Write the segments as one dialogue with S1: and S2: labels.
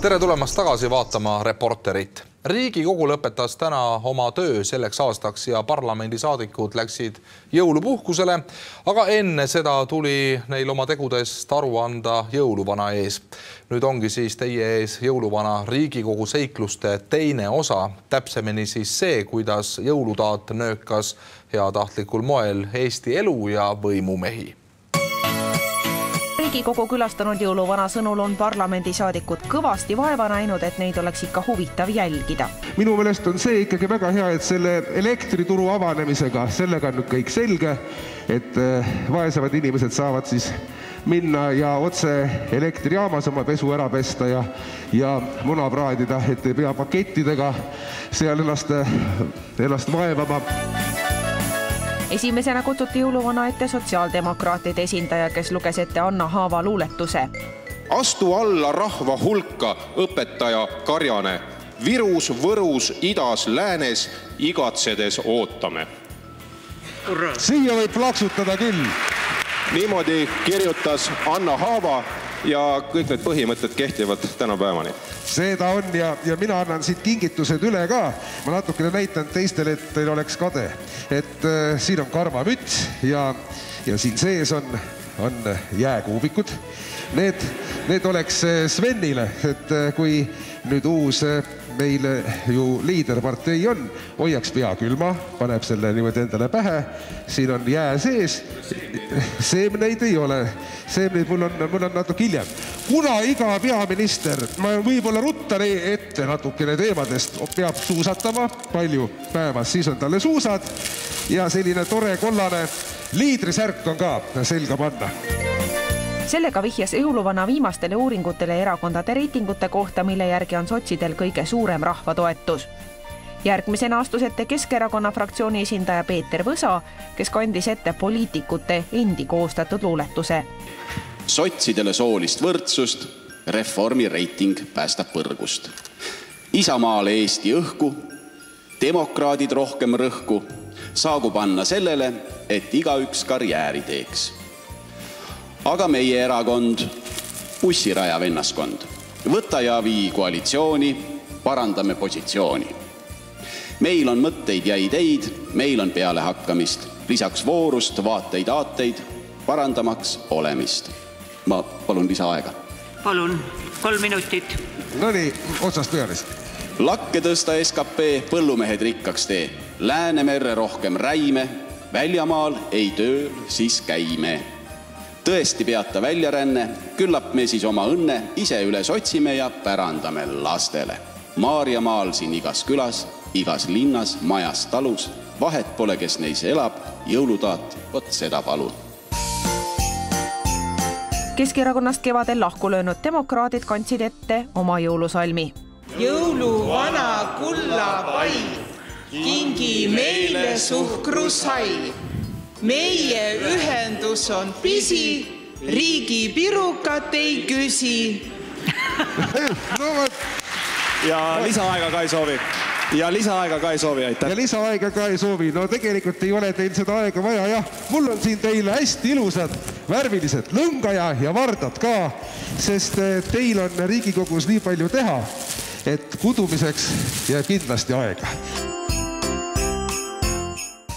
S1: Tere tulemast tagasi vaatama Reporterit. Riigikogu lõpetas täna oma töö selleks aastaks ja parlamendisaadikud läksid jõulupuhkusele, aga enne seda tuli neil oma tegudest aru anda jõuluvana ees. Nüüd ongi siis teie ees jõuluvana Riigikogu seikluste teine osa, täpsemini siis see, kuidas jõulutaat nöökas heatahtlikul moel Eesti elu ja võimumehi.
S2: Riigikogu külastanud jõuluvana sõnul on parlamendisaadikud kõvasti vaeva näinud, et neid oleks ikka huvitav jälgida.
S3: Minu meelest on see ikkagi väga hea, et selle elektrituru avanemisega sellega on nüüd kõik selge, et vaesemad inimesed saavad siis minna ja otse elektrijaamas oma pesu ära pesta ja muna praadida, et ei pea pakettidega seal ennast vaevama.
S2: Esimesena kutsuti jõuluvana ette sotsiaaldemokraatide esindaja, kes luges ette Anna Haava luuletuse.
S4: Astu alla rahva hulka, õpetaja Karjane. Virus, Võrus, idas, läänes, igatsedes ootame.
S3: Siia võib plaksutada küll.
S4: Niimoodi kirjutas Anna Haava ja kõik need põhimõtted kehtivad tänapäevani.
S3: Seda on ja mina annan siit kingitused üle ka. Ma natukene näitan teistele, et teil oleks kade. Et siin on karvamüts ja siin sees on jääkuubikud. Need oleks Svenile, et kui nüüd uus meil ju liiderpartei on, hoiaks pea külma, paneb selle niimoodi endale pähe, siin on jää sees, seemneid ei ole, seemneid mul on natuke hiljem. Kuna iga peaminister, ma võib-olla ruttan ette natukene teemadest, peab suusatama palju päevas, siis on talle suusad ja selline tore kollane liidrisärk on ka selga panna.
S2: Sellega vihjas jõuluvana viimastele uuringutele erakondade reitingute kohta, mille järgi on sotsidel kõige suurem rahvatoetus. Järgmisena astus ette Keskerakonna fraktsiooni esindaja Peeter Võsa, kes kandis ette poliitikute endi koostatud luuletuse.
S5: Sotsidele soolist võrdsust, reformi reiting päästab põrgust. Isamaale Eesti õhku, demokraadid rohkem rõhku, saagu panna sellele, et igaüks karjääri teeks. Aga meie erakond, bussiraja vennaskond, võta ja vii koalitsiooni, parandame positsiooni. Meil on mõtteid ja ideid, meil on peale hakkamist, lisaks voorust vaateid aateid, parandamaks olemist. Ma palun lisaaega.
S6: Palun, 3 minutit.
S3: No nii, otsast peales.
S5: Lakke tõsta SKP, põllumehed rikkaks tee, Läänemerre rohkem räime, väljamaal ei tööl, siis käime. Tõesti peata väljaränne, küllap me siis oma õnne ise üles otsime ja pärandame lastele. Maarjamaal siin igas külas, igas linnas, majas, talus, vahet pole, kes neis elab, jõulutaat, vot seda palun.
S2: Keskerakonnast kevadel lahku löönud demokraadid kandsid ette oma jõulusalmi.
S7: Jõuluvana kullapai, kingi meile suhkrusai. Meie ühendus on pisi, riigi pirukat ei küsi.
S8: Ja lisaaega ka ei soovi. Aitäh.
S3: Ja lisaaega ka ei soovi. No tegelikult ei ole teil seda aega vaja, jah. Mul on siin teile hästi ilusad, värvilised lõngaja ja vardad ka, sest teil on Riigikogus nii palju teha, et kudumiseks jääb kindlasti aega.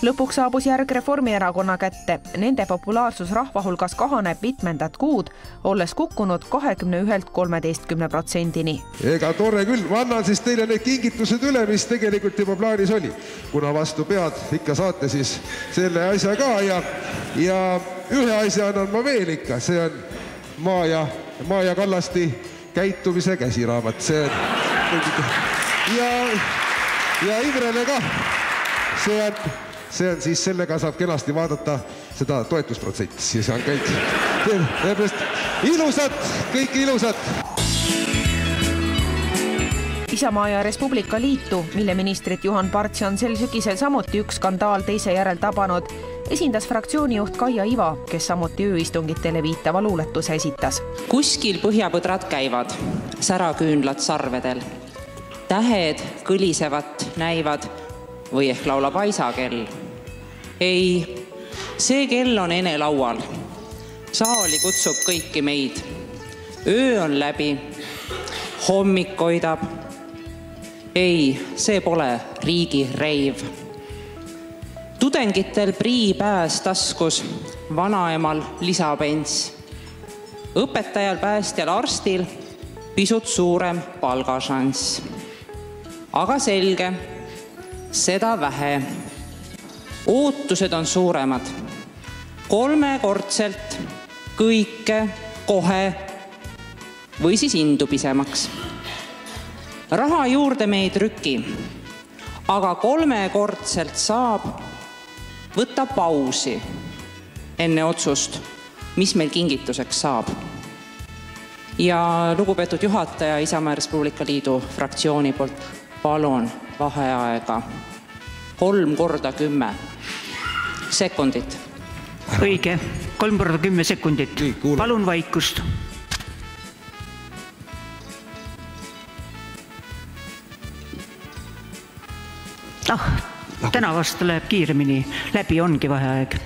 S2: Lõpuks saabus järg Reformierakonna kätte. Nende populaarsus rahva hulgas kahaneb mitmendat kuud, olles kukkunud 21–13%.
S3: Ega tore küll. Ma annan siis teile need kingitused üle, mis tegelikult juba plaanis oli. Kuna vastu pead ikka saate siis selle asja ka ja ühe asja annan ma veel ikka. See on Maaja Kallasti käitumise käsiraamat. Ja Ivrele ka. See on siis, sellega saab kenasti vaadata seda toetusprotsenti. Siis on kõik ilusad, kõik ilusad.
S2: Isamaa ja Res Publica Liitu, mille ministrit Juhan Partsi on sel sügisel samuti üks skandaal teise järel tabanud, esindas fraktsioonijuht Kaia Iva, kes samuti ööistungitele viitava luuletuse esitas.
S9: Kuskil põhjapõdrad käivad, säraküünlad sarvedel. Tähed kõlisevat näivad või ehk laulab aisakell. Ei, see kell on ene laual. Saali kutsub kõiki meid. Öö on läbi. hommik koidab. Ei, see pole riigi reiv. Tudengitel prii pääs taskus, vanaemal lisapents. Õpetajal, päästjal, arstil pisut suurem palgašanss. Aga selge, seda vähe. Ootused on suuremad. 3-kordselt kõike kohe või siis indu pisemaks. Raha juurde me ei trüki, aga 3-kordselt saab võtta pausi enne otsust, mis meil kingituseks saab. Ja lugupeetud juhataja Isamaa Res Publica Liidu fraktsiooni poolt palun vaheaega 3 korda 10 sekundit.
S6: Õige, 3 korda 10 sekundit. Palun vaikust. Täna vasta läheb kiiremini. Läbi ongi vaheaeg.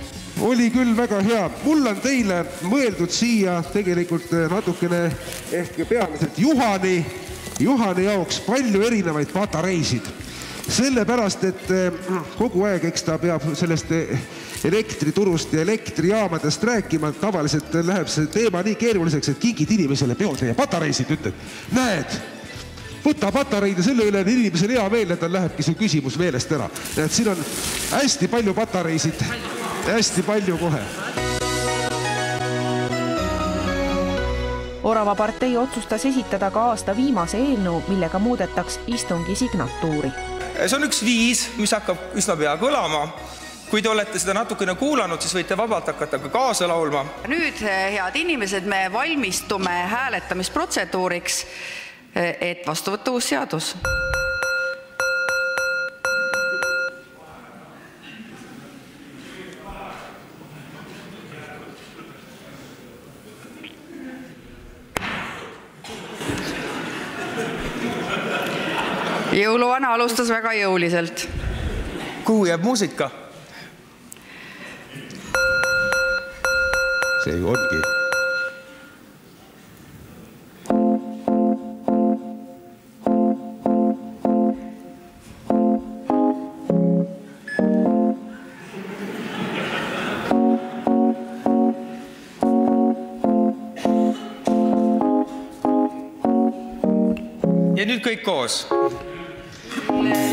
S3: Oli küll väga hea. Mul on teile mõeldud siia tegelikult natukene ehk peamiselt Juhani jaoks palju erinevaid patareisid. Sellepärast, et kogu aeg, eks ta peab sellest elektriturust ja elektrijaamadest rääkima, tavaliselt läheb see teema nii keeruliseks, et kingid inimesele peotäie patareisid, ütled, näed, võta patareid ja selle üle on inimesel hea meel, et tal lähebki see küsimus meelest ära. Et siin on hästi palju patareisid, hästi palju kohe.
S2: Orava partei otsustas esitada ka aasta viimase eelnõu, millega muudetaks istungi signatuuri.
S10: See on üks viis, mis hakkab üsna pea kõlama. Kui te olete seda natukene kuulanud, siis võite vabalt hakata ka kaasa laulma.
S11: Nüüd, head inimesed, me valmistume hääletamisprotseduuriks, et vastu võtta uus seadus. Jõuluvana alustas väga jõuliselt.
S10: Kuhu jääb muusika?
S3: See ju ongi.
S10: Ja nüüd kõik koos.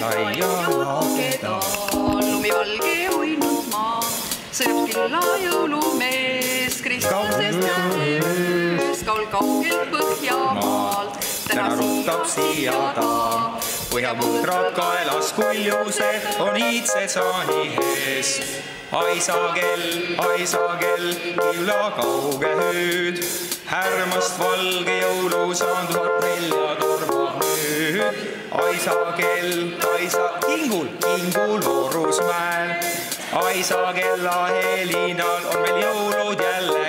S11: Laia laageda, lumivalge uinud maa, sõjab killa jõulumees, Kristosest ja öös, kaugelt Põhjamaalt, täna ruttab siia ta. Põhjapõdrad kaelas kuljuse, on iidse saani ees. Aisakell, kivla kauge hüüd, härmast valge jõulusaan 1004 torma nüüd. Aisakell, kingul Loorusmäel, Aisakella helinal on meil jõulud jälle